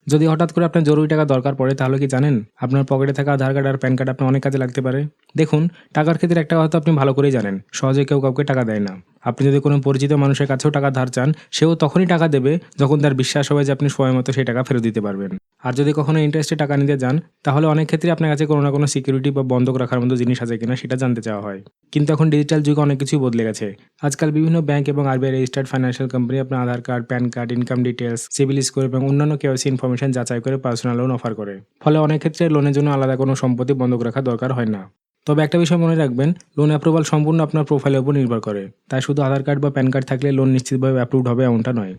যদি হঠাৎ করে আপনার জরুরি টাকা দরকার পড়ে তাহলে কি জানেন আপনার পকেটে থাকা আধার কার্ড আর প্যান কার্ড আপনার অনেক কাজে লাগতে পারে। দেখুন, টাকার ক্ষেত্রে একটা কথা আপনি ভালো করেই জানেন, সহজে কেউ কাউকে টাকা দেয় না। আপনি যদি কোনো পরিচিত মানুষের কাছেও টাকা ধার চান, সেও তখনই টাকা দেবে যখন তার বিশ্বাস হবে যে আপনি সময় মতো সেই টাকা ফেরত দিতে পারবেন। আর যদি কখনো ইন্টারেস্টে টাকা নিতে যান, তাহলে অনেক ক্ষেত্রে আপনার কাছে কোনো না কোনো সিকিউরিটি বা বন্ধক রাখার মতো জিনিস আছে কিনা সেটা জানতে চাওয়া হয়। কিন্তু এখন ডিজিটাল যুগে অনেক কিছুই বদলে গেছে। আজকাল বিভিন্ন ব্যাংক এবং আরবিআই রেজিস্টার্ড ফাইন্যান্সিয়াল কোম্পানি আপনার Aadhaar card, PAN card, income details, CIBIL score এবং অন্যান্য কেওয়াইসি ইনফরমেশন যাচাই করে পার্সোনাল লোন অফার করে। ফলে অনেক ক্ষেত্রে লোনের জন্য আলাদা কোনো সম্পত্তি বন্ধক রাখা দরকার হয় না। তবে একটা বিষয় মনে রাখবেন, লোন অ্যাপ্রুভাল সম্পূর্ণ আপনার প্রোফাইলের উপর নির্ভর করে। তাই শুধু আধার কার্ড বা প্যান কার্ড থাকলে লোন নিশ্চিতভাবে অ্যাপ্রুভড হবে এমনটা নয়।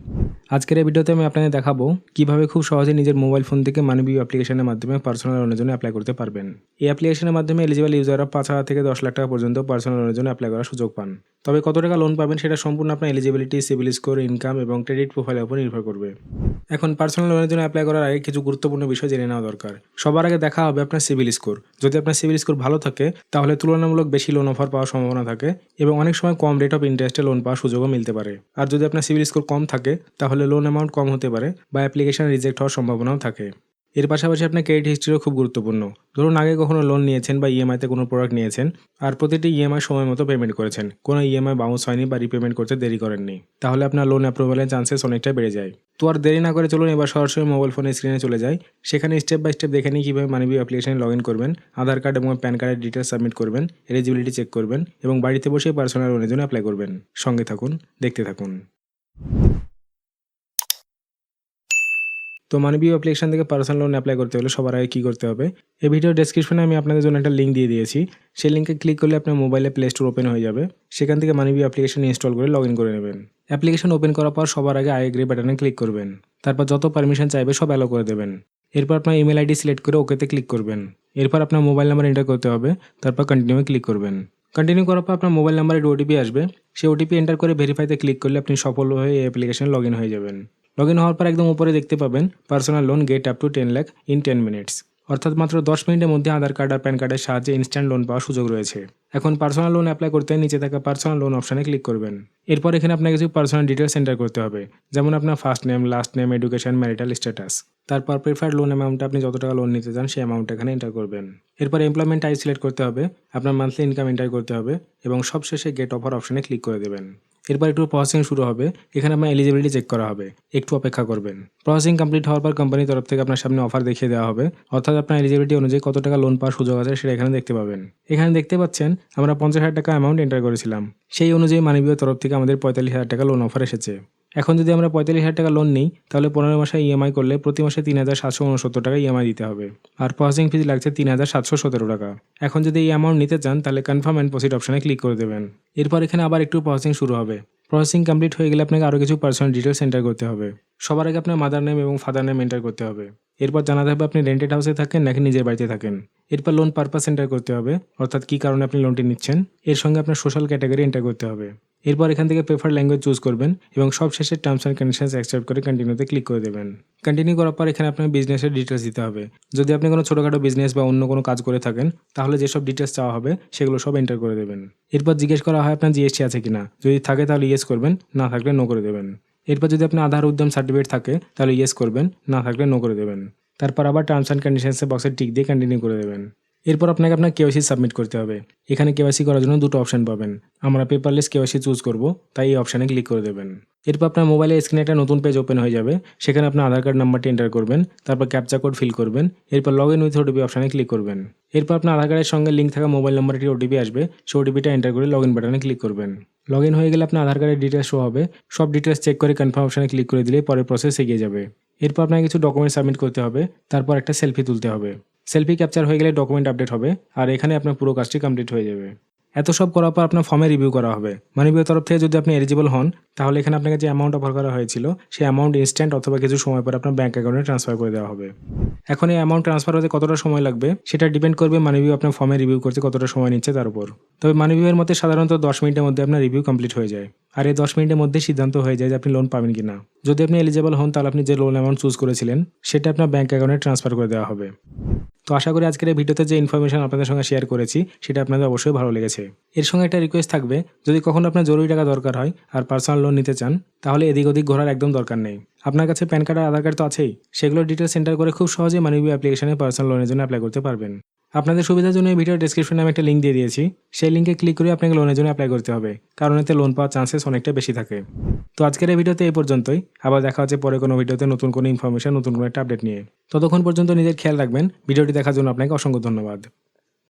আজকের এই ভিডিওতে আমি আপনাদের দেখাবো কিভাবে খুব সহজে নিজের মোবাইল ফোন থেকে মানিবিউ অ্যাপ্লিকেশনের মাধ্যমে পার্সোনাল লোনের জন্য অ্যাপ্লাই করতে পারবেন। এই অ্যাপ্লিকেশনের মাধ্যমে এলিজিবল ইউজাররা 5,000 থেকে 10 লাখ টাকা পর্যন্ত পার্সোনাল লোনের জন্য অ্যাপ্লাই করার সুযোগ পান। তবে কত টাকা লোন পাবেন সেটা সম্পূর্ণ আপনার এলিজিবিলিটি, সিভিল স্কোর, ইনকাম এবং ক্রেডিট প্রোফাইলের উপর নির্ভর করবে। এখন পার্সোনাল লোনের জন্য অ্যাপ্লাই করার আগে কিছু গুরুত্বপূর্ণ বিষয় জেনে নেওয়া দরকার। সবার আগে দেখা হবে আপনার সিভিল স্কোর। যদি আপনার সিভিল স্কোর ভালো থাকে তাহলে তুলনামূলক বেশি লোন অফার পাওয়ার সম্ভাবনা থাকে এবং অনেক সময় কম রেট অফ ইন্টারেস্টে লোন পাওয়ার সুযোগও মিলতে পারে। আর যদি আপনার সিভিল স্কোর কম থাকে তাহলে লোন অ্যামাউন্ট কম হতে পারে বা অ্যাপ্লিকেশন রিজেক্ট হওয়ার সম্ভাবনাও থাকে। এর পাশাপাশি আপনার ক্রেডিট হিস্ট্রিও খুব গুরুত্বপূর্ণ। ধরুন, আগে কখনো লোন নিয়েছেন বা ইএমআইতে কোনো প্রোডাক্ট নিয়েছেন আর প্রতিটি ইএমআই সময় মতো পেমেন্ট করেছেন, কোনো ইএমআই বাউন্স হয়নি বা রিপেমেন্ট করতে দেরি করেননি, তাহলে আপনার লোন অ্যাপ্রুভালের চান্সেস অনেকটাই বেড়ে যায়। তো আর দেরি না করে চলুন এবার সরাসরি মোবাইল ফোনের স্ক্রিনে চলে যায়। সেখানে স্টেপ বাই স্টেপ দেখে নিই কীভাবে মানিবিউ অ্যাপ্লিকেশনে লগ ইন করবেন, আধার কার্ড এবং প্যান কার্ডের ডিটেলস সাবমিট করবেন, এলিজিবিলিটি চেক করবেন এবং বাড়িতে বসে পার্সোনাল লোনের জন্য অ্যাপ্লাই করবেন। সঙ্গে থাকুন, দেখতে থাকুন। তো মানিবিউ অ্যাপ্লিকেশন থেকে পার্সোনাল লোন অ্যাপ্লাই করতে হলে সবার আগে কী করতে হবে, এই ভিডিওর ডেসক্রিপশনে আমি আপনাদের জন্য একটা লিঙ্ক দিয়ে দিয়েছি। সেই লিঙ্কে ক্লিক করলে আপনার মোবাইলে প্লে স্টোর ওপেন হয়ে যাবে। সেখান থেকে মানিবিউ অ্যাপ্লিকেশন ইনস্টল করে লগ ইন করে নেবেন। অ্যাপ্লিকেশন ওপেন করার পর সবার আগে আই এগ্রি বাটনে ক্লিক করবেন। তারপর যত পারমিশন চাইবে সব অ্যালো করে দেবেন। এরপর আপনার ইমেল আইডি সিলেক্ট করে ওকেতে ক্লিক করবেন। এরপর আপনার মোবাইল নাম্বার এন্টার করতে হবে। তারপর কন্টিনিউ ক্লিক করবেন। কন্টিনিউ করার পর আপনার মোবাইল নাম্বারে ওটিপি আসবে। সেই ওটিপি এন্টার করে ভেরিফাইতে ক্লিক করলে আপনি সফল হয়ে এই অ্যাপ্লিকেশনে লগ ইন হয়ে যাবেন। লগ ইন হওয়ার পর একদম উপরে দেখতে পাবেন personal loan get up to 10 lakh in 10 minutes, অর্থাৎ মাত্র 10 মিনিটের মধ্যে আধার কার্ড আর প্যান কার্ডের সাহায্যে ইনস্ট্যান্ট লোন পাওয়ার সুযোগ রয়েছে। এখন পার্সোনাল লোন অ্যাপ্লাই করতে নিচে থাকা পার্সোনাল লোন অপশানে ক্লিক করবেন। এরপর এখানে আপনাকে কিছু পার্সোনাল ডিটেলস এন্টার করতে হবে, যেমন আপনার first name, last name, education, marital status. তারপর প্রিফার্ড লোন অ্যামাউন্টে আপনি যত টাকা লোন নিতে চান সেই অ্যামাউন্ট এখানে এন্টার করবেন। এরপর এমপ্লয়মেন্ট টাইপ সিলেক্ট করতে হবে, আপনার মান্থলি ইনকাম এন্টার করতে হবে এবং সবশেষে গেট অফার অপশানে ক্লিক করে দেবেন। এরপর একটু প্রসেসিং শুরু হবে। এখানে আপনার এলিজিবিলিটি চেক করা হবে, একটু অপেক্ষা করবেন। প্রসেসিং কমপ্লিট হওয়ার পর কোম্পানির তরফ থেকে আপনার সামনে অফার দেখিয়ে দেওয়া হবে, অর্থাৎ আপনার এলিজিবিলিটি অনুযায়ী কত টাকা লোন পাওয়ার সুযোগ আছে সেটা এখানে দেখতে পাবেন। এখানে দেখতে পাচ্ছেন আমরা 50,000 টাকা অ্যামাউন্ট এন্টার করেছিলাম। সেই অনুযায়ী মানিবিউ তরফ থেকে আমাদের 45,000 টাকা লোন অফার এসেছে। এখন যদি আমরা 45,000 টাকা লোন নিই তাহলে 15 মাসে ইএমআই করলে প্রতি মাসে 3,769 টাকা ইএমআই দিতে হবে আর প্রসেসিং ফিজ লাগছে 3,717 টাকা। এখন যদি এই অ্যামাউন্ট নিতে চান তাহলে কনফার্ম অ্যান্ড প্রসিড অপশানে ক্লিক করে দেবেন। এরপর এখানে আবার একটু প্রসেসিং শুরু হবে। প্রসেসিং কমপ্লিট হয়ে গেলে আপনাকে আরও কিছু পার্সোনাল ডিটেলস এন্টার করতে হবে। সবার আগে আপনার মাদার নেম এবং ফাদার নেম এন্টার করতে হবে। এরপর জানাতে হবে আপনি রেন্টেড হাউসে থাকেন নাকি নিজের বাড়িতে থাকেন। এরপর লোন পারপাস এন্টার করতে হবে, অর্থাৎ কী কারণে আপনি লোনটি নিচ্ছেন। এর সঙ্গে আপনার সোশ্যাল ক্যাটাগরি এন্টার করতে হবে। এরপর এখান থেকে প্রেফার ল্যাঙ্গুয়েজ চুজ করবেন এবং সবশেষে টার্মস অ্যান্ড কন্ডিশনস অ্যাকসেপ্ট করে কন্টিনিউতে ক্লিক করে দেবেন। কন্টিনিউ করার পর এখানে আপনার বিজনেসের ডিটেলস দিতে হবে। যদি আপনি কোনো ছোটোখাটো বিজনেস বা অন্য কোনো কাজ করে থাকেন তাহলে যেসব ডিটেলস চাওয়া হবে সেগুলো সব এন্টার করে দেবেন। এরপর জিজ্ঞেস করা হয় আপনার জিএসটি আছে কিনা, যদি থাকে তাহলে ইয়েস করবেন, না থাকলে নো করে দেবেন। এরপর যদি আপনার আধার উদ্যম সার্টিফিকেট থাকে তাহলে ইয়েস করবেন, না থাকলে নো করে দেবেন। তারপর আবার টার্মস অ্যান্ড কন্ডিশনসের বক্সে টিক দিয়ে কন্টিনিউ করে দেবেন। এরপর আপনাকে আপনার কেওয়াইসি সাবমিট করতে হবে। এখানে কেওয়াইসি করার জন্য দুটো অপশন পাবেন। আমরা পেপারলেস কেওয়াইসি চুজ করব, তাই এই অপশানে ক্লিক করে দেবেন। এরপর আপনার মোবাইলের স্ক্রিনে একটা নতুন পেজ ওপেন হয়ে যাবে। সেখানে আপনার আধার কার্ড নাম্বারটি এন্টার করবেন, তারপর ক্যাপচা কোড ফিল করবেন। এরপর লগ ইন উইথ ওটিপি অপশানে ক্লিক করবেন। এরপর আপনার আধার কার্ডের সঙ্গে লিঙ্ক থাকা মোবাইল নাম্বারটির ওটিপি আসবে, সেই ওটিপিটা এন্টার করে লগ ইন বাটনে ক্লিক করবেন। লগ ইন হয়ে গেলে আপনার আধার কার্ডের ডিটেলস শো হবে। সব ডিটেলস চেক করে কনফার্ম অপশানে ক্লিক করে দিলে পরের প্রসেস এগিয়ে যাবে। এরপর আপনাকে কিছু ডকুমেন্ট সাবমিট করতে হবে, তারপর একটা সেলফি তুলতে হবে। সেলফি ক্যাপচার হয়ে গেলে ডকুমেন্ট আপডেট হবে আর এখানে আপনার পুরো কাজটি কমপ্লিট হয়ে যাবে। এত সব করার পর আপনার ফর্মে রিভিউ করা হবে। মানিবিউ তরফ থেকে যদি আপনি এলিজিবল হন তাহলে এখানে আপনাকে যে অ্যামাউন্ট অফার করা হয়েছিল সেই অ্যামাউন্ট ইনস্ট্যান্ট অথবা কিছু সময় পর আপনার ব্যাঙ্ক অ্যাকাউন্টে ট্রান্সফার করে দেওয়া হবে। এখন এই অ্যামাউন্ট ট্রান্সফার হতে কতটা সময় লাগবে সেটা ডিপেন্ড করবে মানিবিউ আপনার ফর্মে রিভিউ করতে কতটা সময় নিচ্ছে তার উপর। তবে মানিবিউয়ের মধ্যে সাধারণত 10 মিনিটের মধ্যে আপনার রিভিউ কমপ্লিট হয়ে যায় আর এই 10 মিনিটের মধ্যে সিদ্ধান্ত হয়ে যায় যে আপনি লোন পাবেন কিনা। যদি আপনি এলিজিবল হন তাহলে আপনি যে লোন অ্যামাউন্ট চুজ করেছিলেন সেটা আপনার ব্যাঙ্ক অ্যাকাউন্টে ট্রান্সফার করে দেওয়া হবে। তো আশা করি আজকের এই ভিডিওতে যে ইনফরমেশন আপনাদের সঙ্গে শেয়ার করেছি সেটা আপনাদের অবশ্যই ভালো লেগেছে। এর সঙ্গে একটা রিকোয়েস্ট থাকবে, যদি কখনো আপনার জরুরি টাকা দরকার হয় আর পার্সোনাল লোন নিতে চান, তাহলে এদিক ওদিক ঘোরার একদম দরকার নেই। আপনার কাছে প্যান কার্ড আর আধার কার্ড তো আছেই, সেগুলোর ডিটেলস এন্টার করে খুব সহজেই মানিবি অ্যাপ্লিকেশনে পার্সোনাল লোনের জন্য অ্যাপ্লাই করতে পারবেন। আপনাদের সুবিধার জন্য এই ভিডিওর ডেসক্রিপশনে আমি একটা লিঙ্ক দিয়ে দিয়েছি, সেই লিঙ্কে ক্লিক করে আপনাকে লোনের জন্য অ্যাপ্লাই করতে হবে, কারণ এতে লোন পাওয়ার চান্সেস অনেকটা বেশি থাকে। তো আজকের এই ভিডিওতে এই পর্যন্তই, আবার দেখা হচ্ছে পরে কোনো ভিডিওতে নতুন কোনো ইনফরমেশন, নতুন কোনো একটা আপডেট নিয়ে। ততক্ষণ পর্যন্ত নিজের খেয়াল রাখবেন। ভিডিওটি দেখার জন্য আপনাকে অসংখ্য ধন্যবাদ।